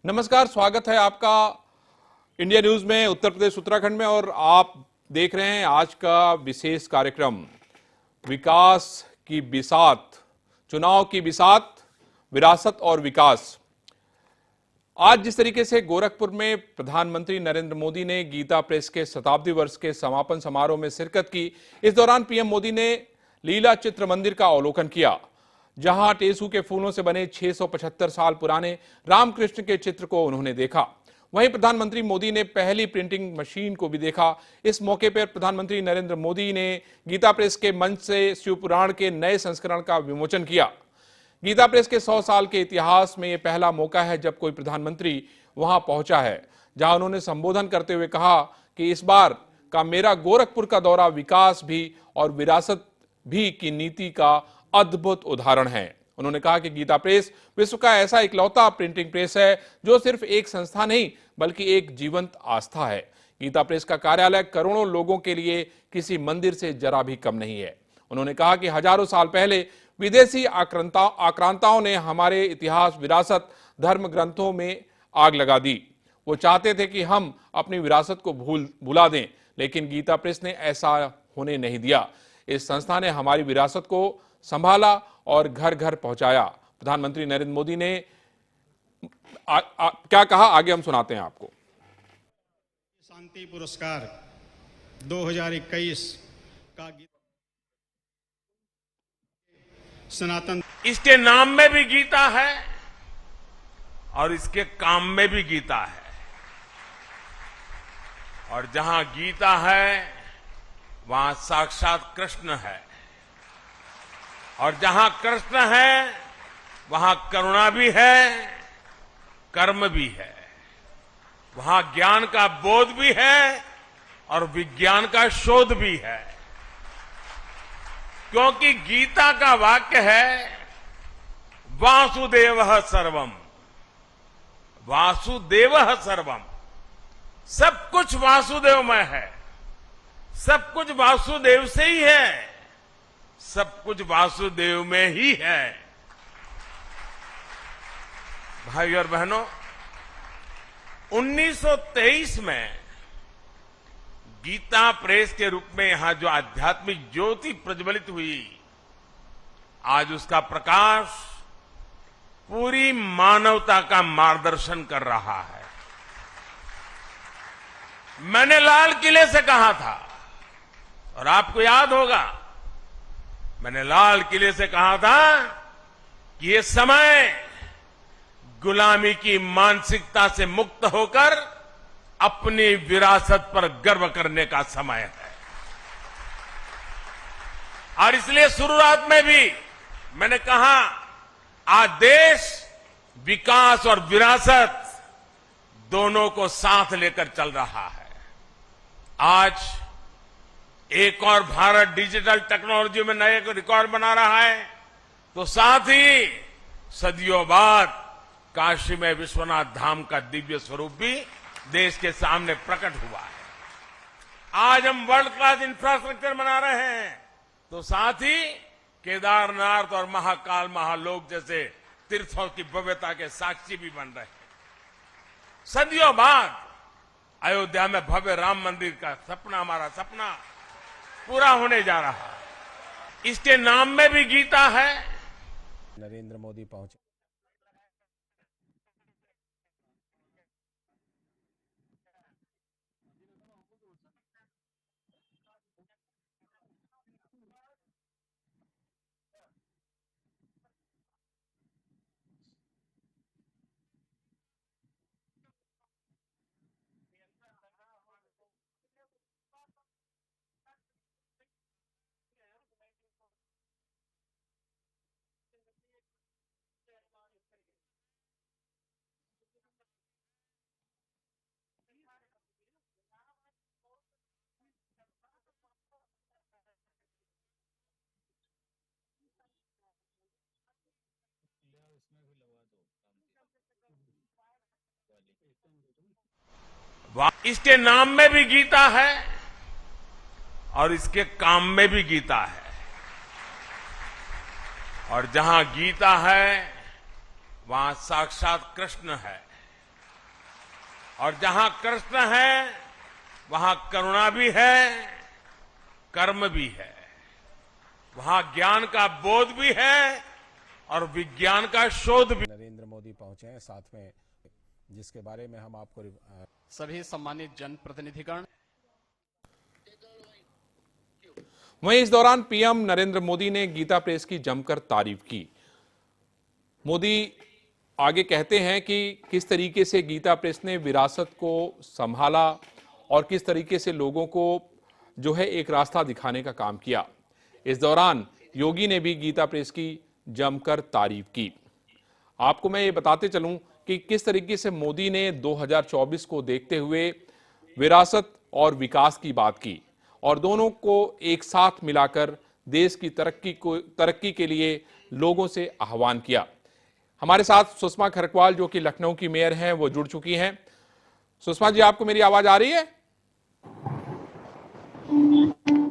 नमस्कार, स्वागत है आपका इंडिया न्यूज में उत्तर प्रदेश उत्तराखंड में। और आप देख रहे हैं आज का विशेष कार्यक्रम विकास की बिसात, चुनाव की बिसात, विरासत और विकास। आज जिस तरीके से गोरखपुर में प्रधानमंत्री नरेंद्र मोदी ने गीता प्रेस के शताब्दी वर्ष के समापन समारोह में शिरकत की, इस दौरान पीएम मोदी ने लीला चित्र मंदिर का अवलोकन किया, जहां टेसू के फूलों से बने 675 साल पुराने रामकृष्ण के चित्र को उन्होंने देखा। वहीं प्रधानमंत्री मोदी ने पहली प्रिंटिंग मशीन को भी देखा। इस मौके पर प्रधानमंत्री नरेंद्र मोदी ने गीता प्रेस के मंच से शिव पुराण के नए संस्करण का विमोचन किया। गीता प्रेस के 100 साल के इतिहास में यह पहला मौका है जब कोई प्रधानमंत्री वहां पहुंचा है, जहां उन्होंने संबोधन करते हुए कहा कि इस बार का मेरा गोरखपुर का दौरा विकास भी और विरासत भी की नीति का अद्भुत उदाहरण है। उन्होंने कहा कि गीता प्रेस विश्व का ऐसा इकलौता प्रिंटिंग प्रेस है जो सिर्फ एक संस्था नहीं बल्कि एक जीवंत आस्था है। गीता प्रेस का कार्यालय करोड़ों लोगों के लिए किसी मंदिर से जरा भी कम नहीं है। उन्होंने कहा कि हजारों साल पहले विदेशी आक्रांताओं ने हमारे इतिहास, विरासत, धर्म ग्रंथों में आग लगा दी। वो चाहते थे कि हम अपनी विरासत को भुला दें, लेकिन गीता प्रेस ने ऐसा होने नहीं दिया। इस संस्था ने हमारी विरासत को संभाला और घर घर पहुंचाया। प्रधानमंत्री नरेंद्र मोदी ने क्या कहा, आगे हम सुनाते हैं आपको। शांति पुरस्कार 2021 का सनातन, इसके नाम में भी गीता है और इसके काम में भी गीता है। और जहां गीता है वहां साक्षात कृष्ण है, और जहां कृष्ण है वहां करुणा भी है, कर्म भी है, वहां ज्ञान का बोध भी है और विज्ञान का शोध भी है। क्योंकि गीता का वाक्य है वासुदेवः सर्वम, वासुदेवः सर्वम। सब कुछ वासुदेवमय है, सब कुछ वासुदेव से ही है, सब कुछ वासुदेव में ही है। भाई और बहनों, 1923 में गीता प्रेस के रूप में यहां जो आध्यात्मिक ज्योति प्रज्वलित हुई, आज उसका प्रकाश पूरी मानवता का मार्गदर्शन कर रहा है। मैंने लाल किले से कहा था, और आपको याद होगा, मैंने लाल किले से कहा था कि ये समय गुलामी की मानसिकता से मुक्त होकर अपनी विरासत पर गर्व करने का समय है। और इसलिए शुरुआत में भी मैंने कहा, आज देश विकास और विरासत दोनों को साथ लेकर चल रहा है। आज एक और भारत डिजिटल टेक्नोलॉजी में नए रिकॉर्ड बना रहा है, तो साथ ही सदियों बाद काशी में विश्वनाथ धाम का दिव्य स्वरूप भी देश के सामने प्रकट हुआ है। आज हम वर्ल्ड क्लास इंफ्रास्ट्रक्चर बना रहे हैं, तो साथ ही केदारनाथ और महाकाल, महालोक जैसे तीर्थों की भव्यता के साक्षी भी बन रहे हैं। सदियों बाद अयोध्या में भव्य राम मंदिर का सपना, हमारा सपना पूरा होने जा रहा है। इसके नाम में भी गीता है। नरेंद्र मोदी पहुंचे। इसके नाम में भी गीता है और इसके काम में भी गीता है। और जहां गीता है वहां साक्षात कृष्ण है, और जहां कृष्ण है वहां करुणा भी है, कर्म भी है, वहां ज्ञान का बोध भी है और विज्ञान का शोध भी। नरेंद्र मोदी पहुंचे हैं, साथ में जिसके बारे में हम आपको सभी सम्मानित जनप्रतिनिधिगण। वहीं इस दौरान पीएम नरेंद्र मोदी ने गीता प्रेस की जमकर तारीफ की। मोदी आगे कहते हैं कि किस तरीके से गीता प्रेस ने विरासत को संभाला और किस तरीके से लोगों को जो है एक रास्ता दिखाने का काम किया। इस दौरान योगी ने भी गीता प्रेस की जमकर तारीफ की। आपको मैं ये बताते चलूं कि किस तरीके से मोदी ने 2024 को देखते हुए विरासत और विकास की बात की और दोनों को एक साथ मिलाकर देश की तरक्की के लिए लोगों से आह्वान किया। हमारे साथ सुषमा खरकवाल जो कि लखनऊ की मेयर हैं वो जुड़ चुकी हैं। सुषमा जी, आपको मेरी आवाज आ रही है?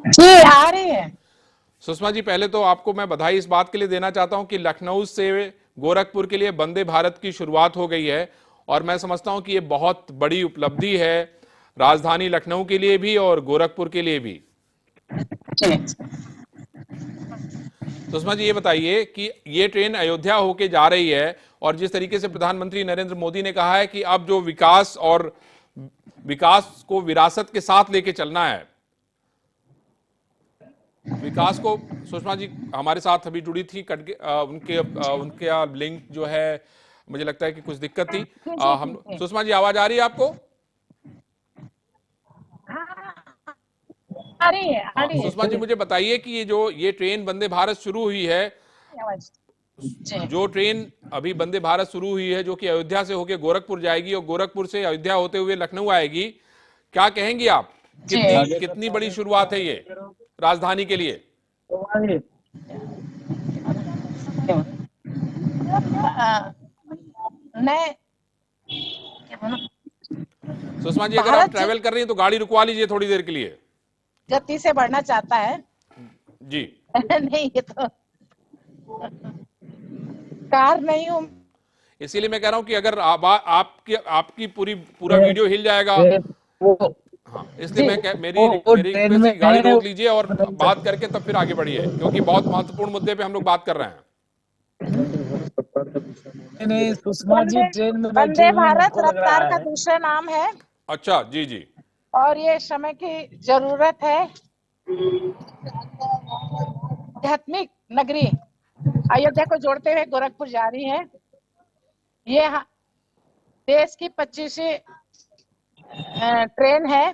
जी आ रही है। सुषमा जी, पहले तो आपको मैं बधाई इस बात के लिए देना चाहता हूं कि लखनऊ से गोरखपुर के लिए वंदे भारत की शुरुआत हो गई है और मैं समझता हूं कि ये बहुत बड़ी उपलब्धि है राजधानी लखनऊ के लिए भी और गोरखपुर के लिए भी। सुषमा जी, ये बताइए कि ये ट्रेन अयोध्या होके जा रही है और जिस तरीके से प्रधानमंत्री नरेंद्र मोदी ने कहा है कि अब जो विकास और विकास को विरासत के साथ लेके चलना है, विकास को, सुषमा जी हमारे साथ अभी जुड़ी थी, उनके लिंक जो है मुझे लगता है कि कुछ दिक्कत थी। हम सुषमा जी, आवाज आ रही है आपको? आ रही है। सुषमा जी, मुझे बताइए कि ये ट्रेन वंदे भारत शुरू हुई है, जो ट्रेन अभी वंदे भारत शुरू हुई है जो कि अयोध्या से होकर गोरखपुर जाएगी और गोरखपुर से अयोध्या होते हुए लखनऊ आएगी, क्या कहेंगी आप? कितनी बड़ी शुरुआत है ये राजधानी के लिए? सुषमा जी, अगर आप ट्रैवल कर रही हैं तो गाड़ी रुकवा लीजिए थोड़ी देर के लिए। गति से बढ़ना चाहता है जी। नहीं, ये तो कार नहीं हूँ, इसीलिए मैं कह रहा हूं कि अगर आपकी पूरा वीडियो हिल जाएगा। हाँ, इसलिए मेरी रिक्वेस्ट है कि गाड़ी रोक लीजिए और बात करके तब फिर आगे बढ़िए, क्योंकि बहुत महत्वपूर्ण मुद्दे पे हम लोग बात कर रहे हैं। नहीं, सुषमा जी ट्रेन में वंदे भारत रफ्तार का दूसरा नाम है। अच्छा, जी जी। और ये समय की जरूरत है। आध्यात्मिक नगरी अयोध्या को जोड़ते हुए गोरखपुर जा रही है। ये देश की 25वीं ट्रेन है।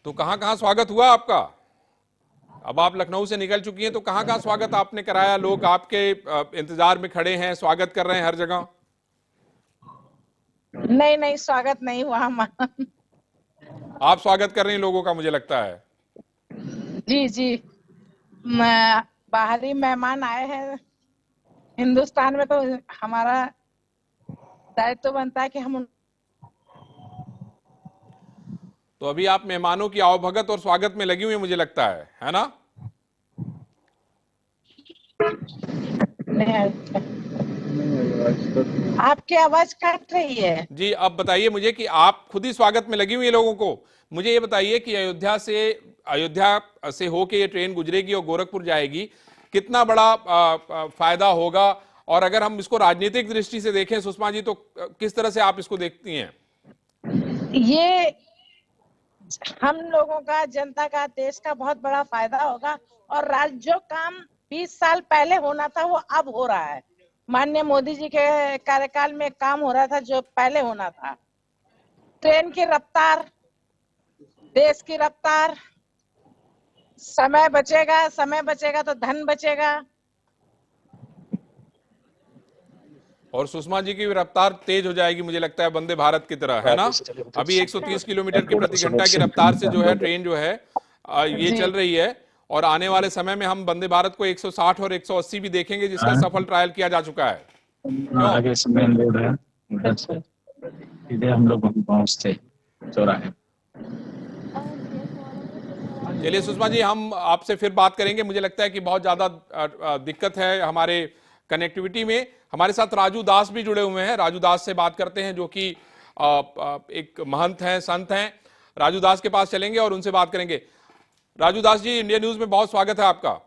तो कहां कहां स्वागत हुआ आपका? अब आप लखनऊ से निकल चुकी हैं तो कहां कहां स्वागत आपने कराया? लोग आपके इंतजार में खड़े हैं, स्वागत कर रहे हैं हर जगह। नहीं, स्वागत नहीं हुआ हमारा। आप स्वागत कर रही हैं लोगों का, मुझे लगता है। जी, बाहरी मेहमान आए हैं हिंदुस्तान में तो हमारा दायित्व बनता है कि हम तो अभी आप मेहमानों की आवभगत और स्वागत में लगी हुई है, मुझे लगता है ना? आपकी आवाज कट रही है। जी, अब बताइए मुझे कि आप खुद ही स्वागत में लगी हुई है लोगों को। मुझे ये बताइए कि अयोध्या से होके ये ट्रेन गुजरेगी और गोरखपुर जाएगी, कितना बड़ा फायदा होगा? और अगर हम इसको राजनीतिक दृष्टि से देखें सुषमा जी, तो किस तरह से आप इसको देखती हैं? ये हम लोगों का, जनता का, देश का बहुत बड़ा फायदा होगा और जो काम 20 साल पहले होना था वो अब हो रहा है। माननीय मोदी जी के कार्यकाल में काम हो रहा था जो पहले होना था। ट्रेन की रफ्तार, देश की रफ्तार, समय बचेगा तो धन बचेगा। और सुषमा जी की रफ्तार तेज हो जाएगी, मुझे लगता है वंदे भारत की तरह, है ना? अभी 130 किलोमीटर की प्रति घंटा की रफ्तार से जो है ट्रेन जो है ये चल रही है और आने वाले समय में हम वंदे भारत को 160 और 180 भी देखेंगे, जिसका सफल ट्रायल किया जा चुका है। आगे से मेन रोड है, उधर से सीधे हम लोग पहुंचते चौराहे। चलिए सुषमा जी, हम आपसे फिर बात करेंगे। मुझे लगता है कि बहुत ज्यादा दिक्कत है हमारे कनेक्टिविटी में हमारे साथ राजू दास भी जुड़े हुए हैं। राजू दास से बात करते हैं, जो कि एक महंत हैं, संत हैं। राजू दास के पास चलेंगे और उनसे बात करेंगे। राजू दास जी, इंडिया न्यूज में बहुत स्वागत है आपका।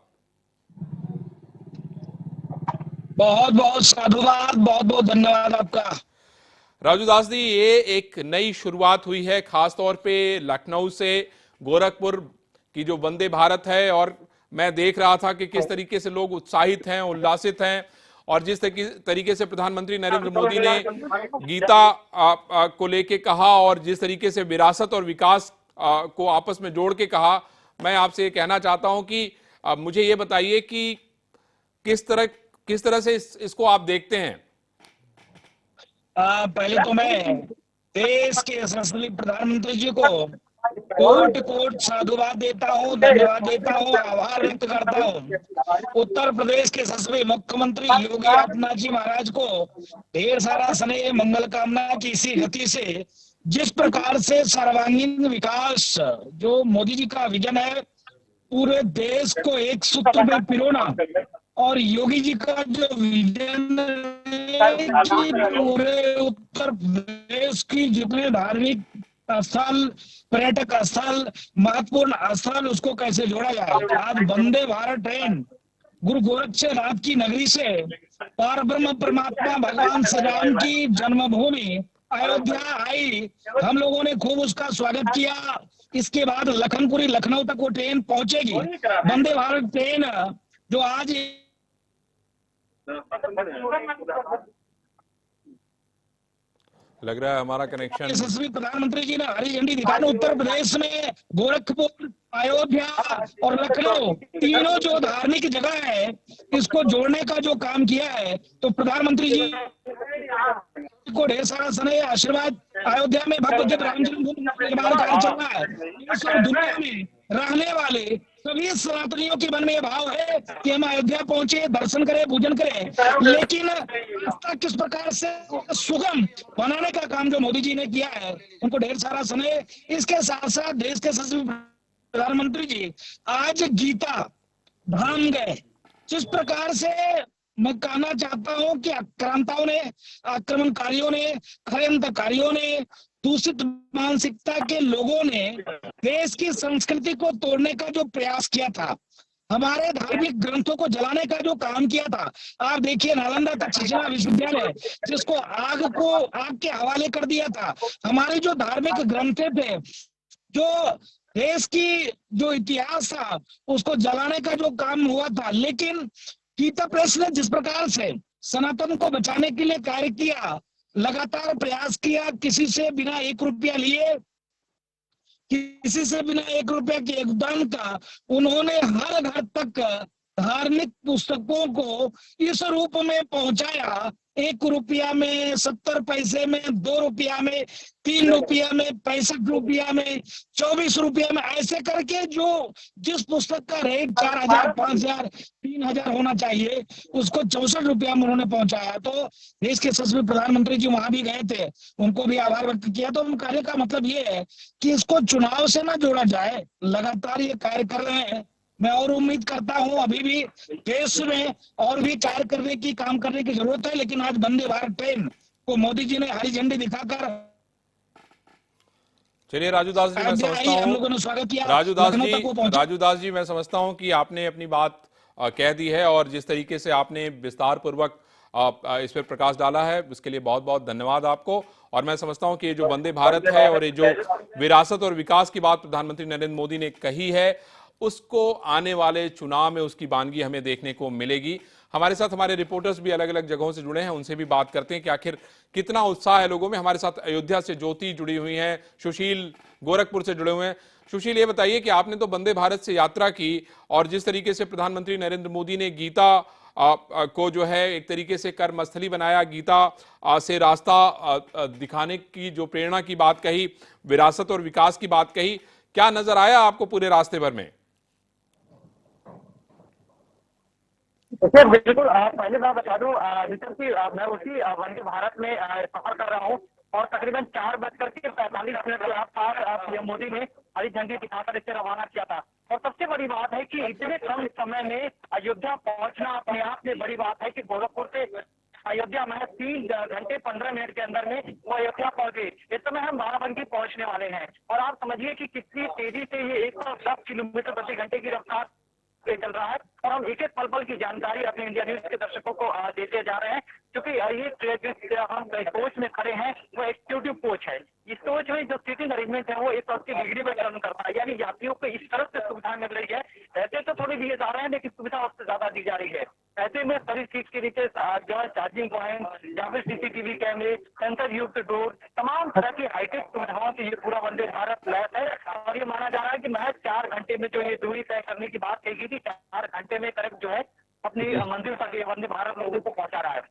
बहुत बहुत साधुवाद, बहुत बहुत धन्यवाद आपका। राजू दास जी, ये एक नई शुरुआत हुई है, खासतौर पे लखनऊ से गोरखपुर की जो वंदे भारत है, और मैं देख रहा था कि किस तरीके से लोग उत्साहित हैं, उल्लासित हैं, और जिस तरीके से प्रधानमंत्री नरेंद्र मोदी ने गीता को लेके कहा और जिस तरीके से विरासत और विकास को आपस में जोड़ के कहा, मैं आपसे ये कहना चाहता हूं कि मुझे ये बताइए कि किस तरह से इसको आप देखते हैं। पहले तो मैं देश के यशस्वी प्रधानमंत्री जी को कोट कोट साधुवाद देता हूँ, धन्यवाद देता हूँ, आभार व्यक्त करता हूँ। उत्तर प्रदेश के यशस्वी मुख्यमंत्री योगी आदित्यनाथ जी महाराज को ढेर सारा स्नेह, मंगल कामना की इसी गति से जिस प्रकार से सर्वांगीण विकास जो मोदी जी का विजन है, पूरे देश को एक सूत्र में पिरोना, और योगी जी का जो विजन पूरे उत्तर प्रदेश की जितने धार्मिक स्थल, पर्यटक स्थल, महत्वपूर्ण स्थल, उसको कैसे जोड़ा जाए। आज वंदे भारत ट्रेन गुरु गोरक्षनाथ की नगरी से परब्रह्म परमात्मा भगवान श्री राम की जन्मभूमि अयोध्या आई। हम लोगों ने खूब उसका स्वागत किया। इसके बाद लखनपुरी लखनऊ तक वो ट्रेन पहुंचेगी। वंदे भारत ट्रेन जो आज लग रहा है हमारा कनेक्शन। यशस्वी प्रधानमंत्री जी ने हरी झंडी दिखाई। उत्तर प्रदेश में गोरखपुर, अयोध्या और लखनऊ तीनों जो धार्मिक जगह है, इसको जोड़ने का जो काम किया है, तो प्रधानमंत्री जी को ढेर सारा स्नेह, आशीर्वाद। अयोध्या में भव्य राम जन्मभूमि निर्माण कार्य चल रहा है। देश और दुनिया में रहने वाले सभी सनातनियों के मन में यह भाव है कि हम अयोध्या पहुंचे, दर्शन करें, पूजन करें, लेकिन रास्ता किस प्रकार से सुगम बनाने का काम जो मोदी जी ने किया है, उनको ढेर सारा स्नेह। इसके साथ साथ देश के यशस्वी प्रधानमंत्री जी आज गीता धाम गए। जिस प्रकार से मैं कहना चाहता हूं कि आक्रांताओं ने, आक्रमणकारियों ने, षड्यंत्रकारियों ने, दूषित मानसिकता के लोगों ने देश की संस्कृति को तोड़ने का जो प्रयास किया था, हमारे धार्मिक ग्रंथों को जलाने का जो काम किया था, आप देखिए नालंदा तक्षशिला विश्वविद्यालय जिसको आग के हवाले कर दिया था। हमारे जो धार्मिक ग्रंथ थे, जो देश की जो इतिहास था, उसको जलाने का जो काम हुआ था, लेकिन गीता प्रेस ने जिस प्रकार से सनातन को बचाने के लिए कार्य किया, लगातार प्रयास किया, किसी से बिना 1 रुपया लिए, किसी से बिना 1 रुपया के योगदान का, उन्होंने हर घर तक धार्मिक पुस्तकों को इस रूप में पहुंचाया। 1 रुपया में, 70 पैसे में, 2 रुपया में, 3 रुपया में, 65 रुपया में, 24 रुपया में, ऐसे करके जो जिस पुस्तक का रेट 4000, 5000, 3000 होना चाहिए, उसको 64 रुपया में उन्होंने पहुंचाया। तो देश के यशस्वी प्रधानमंत्री जी वहां भी गए थे, उनको भी आभार व्यक्त किया। तो कहने का मतलब ये है कि इसको चुनाव से ना जोड़ा जाए, लगातार ये कार्य कर रहे हैं। मैं और उम्मीद करता हूं अभी भी देश में और भी कार्य करने की, काम करने की जरूरत है, लेकिन आज वंदे भारत ट्रेन को मोदी जी ने हरी झंडी दिखाकर, चलिए राजू दास जी, मैं समझता हूं, हम लोगों ने स्वागत किया। राजू दास जी, मैं समझता हूं कि आपने अपनी बात कह दी है, और जिस तरीके से आपने विस्तार पूर्वक इस पर प्रकाश डाला है, उसके लिए बहुत बहुत धन्यवाद आपको। और मैं समझता हूं कि ये जो वंदे भारत है और ये जो विरासत और विकास की बात प्रधानमंत्री नरेंद्र मोदी ने कही है, उसको आने वाले चुनाव में उसकी वानगी हमें देखने को मिलेगी। हमारे साथ हमारे रिपोर्टर्स भी अलग अलग जगहों से जुड़े हैं, उनसे भी बात करते हैं कि आखिर कितना उत्साह है लोगों में। हमारे साथ अयोध्या से ज्योति जुड़ी हुई हैं, सुशील गोरखपुर से जुड़े हुए हैं। सुशील, ये बताइए कि आपने तो वंदे भारत से यात्रा की, और जिस तरीके से प्रधानमंत्री नरेंद्र मोदी ने गीता को जो है एक तरीके से कर्मस्थली बनाया, गीता से रास्ता दिखाने की जो प्रेरणा की बात कही, विरासत और विकास की बात कही, क्या नजर आया आपको पूरे रास्ते भर में? सर बिल्कुल, पहले मैं बता दूं कि मैं उसी वंदे भारत में सफर कर रहा हूं, और तकरीबन 4:45 मिनट के आसपास पीएम मोदी ने हरी झंडी दिखाकर इसे रवाना किया था। और सबसे बड़ी बात है कि इतने कम समय में अयोध्या पहुंचना अपने आप में बड़ी बात है कि गोरखपुर से अयोध्या में 3 घंटे 15 मिनट के अंदर में वो अयोध्या पहुंच गए। इस समय हम बाराबंकी पहुंचने वाले हैं और आप समझिए कि कितनी तेजी से ये 110 किलोमीटर प्रति घंटे की रफ्तार से चल रहा है और हम एक एक पल पल की जानकारी अपने इंडिया न्यूज के दर्शकों को देते जा रहे हैं, क्योंकि ये हम कोच में खड़े हैं वो एग्जीक्यूटिव कोच है। इस कोच में जो सीटिंग अरेंजमेंट है वो 180 डिग्री में टर्न करता है, यानी यात्रियों को इस तरह से सुविधा मिल रही है। ऐसे तो थोड़ी दिए जा रहे हैं लेकिन सुविधा उससे ज्यादा दी जा रही है। ऐसे में सभी सीट के नीचे जो है चार्जिंग पॉइंट या फिर सीसीटीवी कैमरे, सेंसर युक्त डोर, तमाम तरह की हाईटेक सुविधाओं से ये पूरा वंदे भारत लैस है और ये माना जा रहा है कि महज 4 घंटे में जो ये दूरी तय करने की बात कही गई थी, 4 घंटे में करीब जो है अपनी मंजिल तक ये वंदे भारत लोगों को पहुंचा रहा है।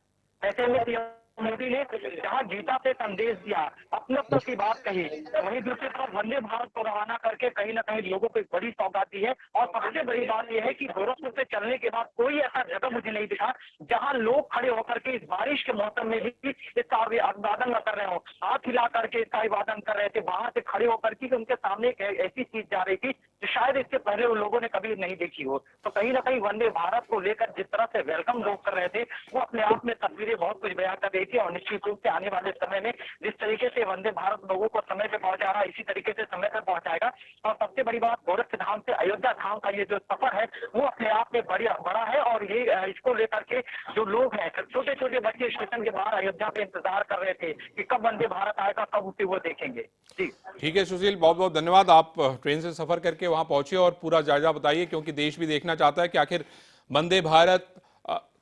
ऐसे में पीएम मोदी ने जहां गीता से संदेश दिया, अपनत्व की बात कही, वहीं दूसरी तरफ वंदे भारत को रवाना करके कहीं ना कहीं लोगों को एक बड़ी सौगात दी है। और सबसे बड़ी बात यह है कि गोरखपुर से चलने के बाद कोई ऐसा जगह मुझे नहीं दिखा जहां लोग खड़े होकर के इस बारिश के मौसम में भी इसका अभिवादन न कर रहे हो, हाथ हिला करके इसका अभिवादन कर रहे थे, बाहर से खड़े होकर के उनके सामने एक ऐसी चीज जा रही थी जो शायद इससे पहले उन लोगों ने कभी नहीं देखी हो। तो कहीं ना कहीं वंदे भारत को लेकर जिस तरह से वेलकम लोग कर रहे थे वो अपने आप में तस्वीरें बहुत कुछ बयां कर रही थी। और निश्चित रूप से आने वाले समय में जिस तरीके से वंदे भारत लोगों को समय पे पहुंचा रहा है, इसी तरीके से समय पर पहुंचाएगा। और सबसे बड़ी बात, गोरख धाम से अयोध्या धाम का ये जो सफर है वो अपने आप में बड़ा है और ये इसको लेकर के जो लोग हैं, छोटे छोटे बच्चे स्टेशन के बाहर अयोध्या पे इंतजार कर रहे थे कि कब वंदे भारत आएगा, कब उसे वो देखेंगे। जी ठीक है सुशील, बहुत बहुत धन्यवाद। आप ट्रेन से सफर करके वहां पहुंचे और पूरा जायजा बताइए, क्योंकि देश भी देखना चाहता है कि आखिर वंदे भारत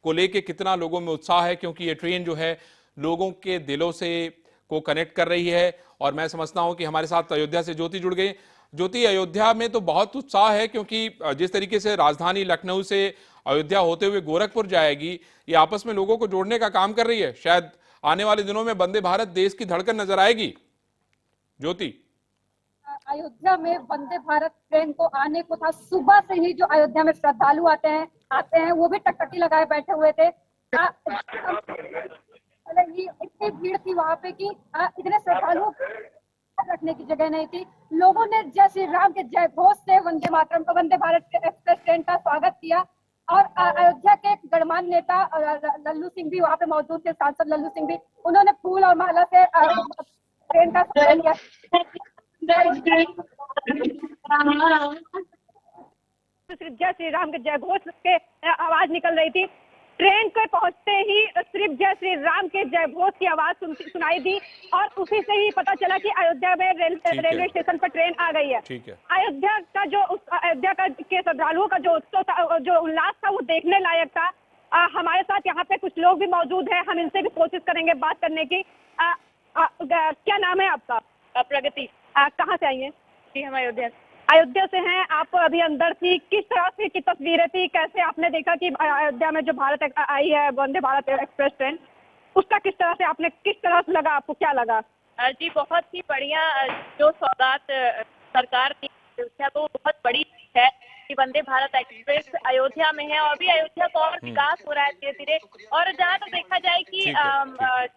को लेके कितना लोगों में उत्साह है, क्योंकि ये ट्रेन जो है लोगों के दिलों से को कनेक्ट कर रही है। और मैं समझता हूं कि हमारे साथ अयोध्या से ज्योति जुड़ गई। ज्योति, अयोध्या में तो बहुत उत्साह है, क्योंकि जिस तरीके से राजधानी लखनऊ से अयोध्या होते हुए गोरखपुर जाएगी, ये आपस में लोगों को जोड़ने का काम कर रही है। शायद आने वाले दिनों में वंदे भारत देश की धड़कन नजर आएगी। ज्योति, अयोध्या में वंदे भारत ट्रेन को आने को था, सुबह से ही जो अयोध्या में श्रद्धालु आते हैं वो भी टकटकी लगाए बैठे हुए थे। इतनी भीड़ थी वहां पे कि इतने श्रद्धालु रखने की जगह नहीं थी। लोगों ने जय श्री राम के जय घोष से वंदे मातरम का, वंदे भारत एक्सप्रेस ट्रेन का स्वागत किया। और अयोध्या के गणमान्य नेता लल्लू सिंह भी वहां पे मौजूद थे, सांसद लल्लू सिंह भी, उन्होंने फूल और माला से ट्रेन का स्वागत किया। जय श्री राम के जय घोष के आवाज निकल रही थी। ट्रेन के पहुंचते ही सिर्फ जय श्री राम के जय घोष की आवाज सुनाई दी और उसी से ही पता चला कि अयोध्या में रेलवे स्टेशन पर ट्रेन आ गई है। अयोध्या का जो अयोध्या के श्रद्धालुओं का जो उत्सव था, जो उल्लास था, वो देखने लायक था। हमारे साथ यहाँ पे कुछ लोग भी मौजूद हैं, हम इनसे भी कोशिश करेंगे बात करने की। क्या नाम है आपका? प्रगति। कहाँ से आई हैं? जी, हम अयोध्या से हैं। आप अभी अंदर थी, किस तरह से की तस्वीरें थी, कैसे आपने देखा कि अयोध्या में जो भारत आई है वंदे भारत एक्सप्रेस ट्रेन, उसका किस तरह से लगा, आपको क्या लगा? जी, बहुत ही बढ़िया जो सौगात सरकार की अयोध्या को, बहुत बड़ी है कि वंदे भारत एक्सप्रेस अयोध्या में है और अभी अयोध्या का और विकास हो रहा है धीरे धीरे। और जहाँ तक देखा जाए कि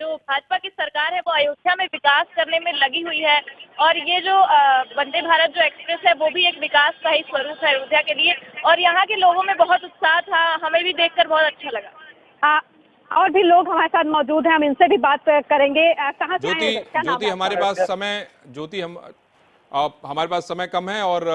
जो भाजपा की सरकार है वो अयोध्या में विकास करने में लगी हुई है और ये जो वंदे भारत जो एक्सप्रेस है वो भी एक विकास का ही स्वरूप है अयोध्या के लिए। और यहाँ के लोगों में बहुत उत्साह था, हमें भी देखकर बहुत अच्छा लगा। और भी लोग हमारे साथ मौजूद हैं, हम इनसे भी बात करेंगे। कहाँ से ज्योति, हमारे पास समय कम है और